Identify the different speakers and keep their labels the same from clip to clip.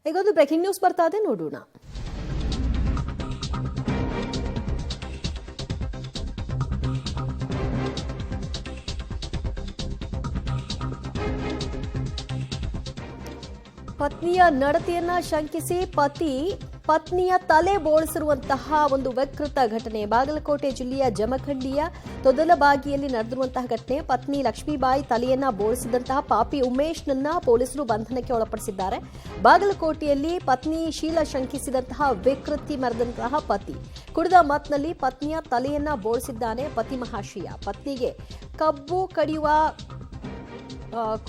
Speaker 1: ಈಗೊಂದು breaking news ಬರ್ತಾ ಇದೆ, ನೋಡೋಣ. ಪತ್ನಿಯ ನಡತೆಯನ್ನ ಶಂಕಿಸಿ ಪತ್ನಿಯ ತಲೆ ಬೋಳಿಸಿರುವಂತಹ ಒಂದು ವಿಕೃತ ಘಟನೆ ಬಾಗಲಕೋಟೆ ಜಿಲ್ಲೆಯ ಜಮಖಂಡಿಯ ತೊದಲಬಾಗಿಯಲ್ಲಿ ನಡೆದಿರುವಂತಹ ಘಟನೆ. ಪತ್ನಿ ಲಕ್ಷ್ಮೀಬಾಯಿ ತಲೆಯನ್ನ ಬೋಳಿಸಿದಂತಹ ಪಾಪಿ ಉಮೇಶ್ನನ್ನ ಪೊಲೀಸರು ಬಂಧನಕ್ಕೆ ಒಳಪಡಿಸಿದ್ದಾರೆ. ಬಾಗಲಕೋಟೆಯಲ್ಲಿ ಪತ್ನಿ ಶೀಲ ಶಂಕಿಸಿದಂತಹ ವಿಕೃತಿ ಮೆರೆದಂತಹ ಪತಿ ಕುಡಿದ ಮತ್ನಲ್ಲಿ ಪತ್ನಿಯ ತಲೆಯನ್ನ ಬೋಳಿಸಿದ್ದಾನೆ. ಪತಿ ಮಹಾಶಯ ಪತ್ನಿಗೆ ಕಬ್ಬು ಕಡಿಯುವ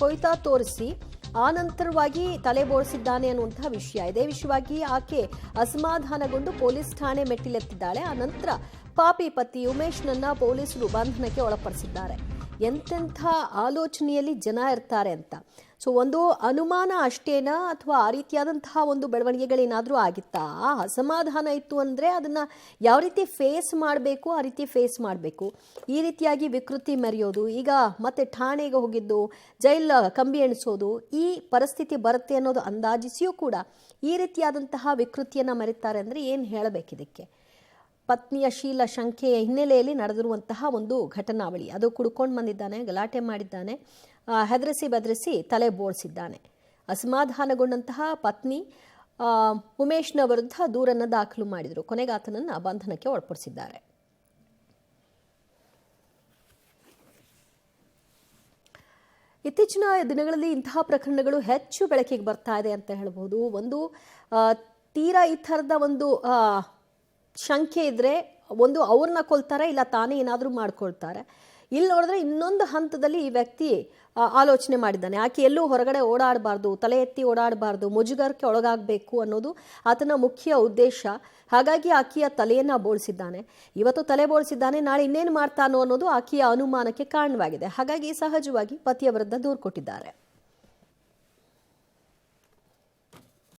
Speaker 1: ಕೊಯ್ತಾ ತೋರಿಸಿ ಆನಂತರವಾಗಿ ತಲೆ ಬೋಳಿಸಿದ್ದಾನೆ ಅನ್ನುವಂತಹ ವಿಷಯ. ಇದೇ ವಿಷಯವಾಗಿ ಆಕೆ ಅಸಮಾಧಾನಗೊಂಡು ಪೊಲೀಸ್ ಠಾಣೆ ಮೆಟ್ಟಿಲೆತ್ತಿದ್ದಾಳೆ. ಆ ನಂತರ ಪಾಪಿ ಪತಿ ಉಮೇಶ್ನನ್ನ ಪೊಲೀಸರು ಬಂಧನಕ್ಕೆ ಒಳಪಡಿಸಿದ್ದಾರೆ. ಎಂತೆಂಥ ಆಲೋಚನೆಯಲ್ಲಿ ಜನ ಇರ್ತಾರೆ ಅಂತ. ಸೊ ಒಂದು ಅನುಮಾನ ಅಷ್ಟೇನಾ ಅಥವಾ ಆ ರೀತಿಯಾದಂತಹ ಒಂದು ಬೆಳವಣಿಗೆಗಳೇನಾದರೂ ಆಗಿತ್ತಾ? ಅಸಮಾಧಾನ ಇತ್ತು ಅಂದರೆ ಅದನ್ನು ಯಾವ ರೀತಿ ಫೇಸ್ ಮಾಡಬೇಕು ಆ ರೀತಿ ಫೇಸ್ ಮಾಡಬೇಕು. ಈ ರೀತಿಯಾಗಿ ವಿಕೃತಿ ಮೆರೆಯೋದು, ಈಗ ಮತ್ತೆ ಠಾಣೆಗೆ ಹೋಗಿದ್ದು, ಜೈಲ್ ಕಂಬಿ ಎಣಿಸೋದು, ಈ ಪರಿಸ್ಥಿತಿ ಬರುತ್ತೆ ಅನ್ನೋದು ಅಂದಾಜಿಸಿಯೂ ಕೂಡ ಈ ರೀತಿಯಾದಂತಹ ವಿಕೃತಿಯನ್ನು ಮೆರೀತಾರೆ ಅಂದರೆ ಏನು ಹೇಳಬೇಕಿದಕ್ಕೆ? ಪತ್ನಿಯ ಶೀಲ ಶಂಕೆಯ ಹಿನ್ನೆಲೆಯಲ್ಲಿ ನಡೆದಿರುವಂತಹ ಒಂದು ಘಟನಾವಳಿ. ಅದು ಕುಡ್ಕೊಂಡು ಬಂದಿದ್ದಾನೆ, ಗಲಾಟೆ ಮಾಡಿದ್ದಾನೆ, ಹೆದರಿಸಿ ಬೆದರಿಸಿ ತಲೆ ಬೋಳಿಸಿದ್ದಾನೆ. ಅಸಮಾಧಾನಗೊಂಡಂತಹ ಪತ್ನಿ ಉಮೇಶ್ನ ವಿರುದ್ಧ ದೂರನ್ನು ದಾಖಲು ಮಾಡಿದರು. ಕೊನೆಗೆ ಆತನನ್ನು ಬಂಧನಕ್ಕೆ ಒಳಪಡಿಸಿದ್ದಾರೆ. ಇತ್ತೀಚಿನ ದಿನಗಳಲ್ಲಿ ಇಂತಹ ಪ್ರಕರಣಗಳು ಹೆಚ್ಚು ಬೆಳಕಿಗೆ ಬರ್ತಾ ಇದೆ ಅಂತ ಹೇಳಬಹುದು. ಒಂದು ತೀರಾ ಈ ಥರದ ಒಂದು ಶಂಕೆ ಇದ್ರೆ ಒಂದು ಅವ್ರನ್ನ ಕೊಲ್ತಾರೆ, ಇಲ್ಲ ತಾನೇ ಏನಾದರೂ ಮಾಡ್ಕೊಳ್ತಾರೆ. ಇಲ್ಲಿ ನೋಡಿದ್ರೆ ಇನ್ನೊಂದು ಹಂತದಲ್ಲಿ ಈ ವ್ಯಕ್ತಿ ಆಲೋಚನೆ ಮಾಡಿದ್ದಾನೆ. ಆಕೆ ಎಲ್ಲೂ ಹೊರಗಡೆ ಓಡಾಡಬಾರ್ದು, ತಲೆ ಎತ್ತಿ ಓಡಾಡಬಾರ್ದು, ಮುಜುಗರಕ್ಕೆ ಒಳಗಾಗಬೇಕು ಅನ್ನೋದು ಆತನ ಮುಖ್ಯ ಉದ್ದೇಶ. ಹಾಗಾಗಿ ಆಕೆಯ ತಲೆಯನ್ನು ಬೋಳಿಸಿದ್ದಾನೆ. ಇವತ್ತು ತಲೆ ಬೋಳಿಸಿದ್ದಾನೆ, ನಾಳೆ ಇನ್ನೇನು ಮಾಡ್ತಾನೋ ಅನ್ನೋದು ಆಕೆಯ ಅನುಮಾನಕ್ಕೆ ಕಾರಣವಾಗಿದೆ. ಹಾಗಾಗಿ ಸಹಜವಾಗಿ ಪತಿಯ ವಿರುದ್ಧ ದೂರು ಕೊಟ್ಟಿದ್ದಾರೆ.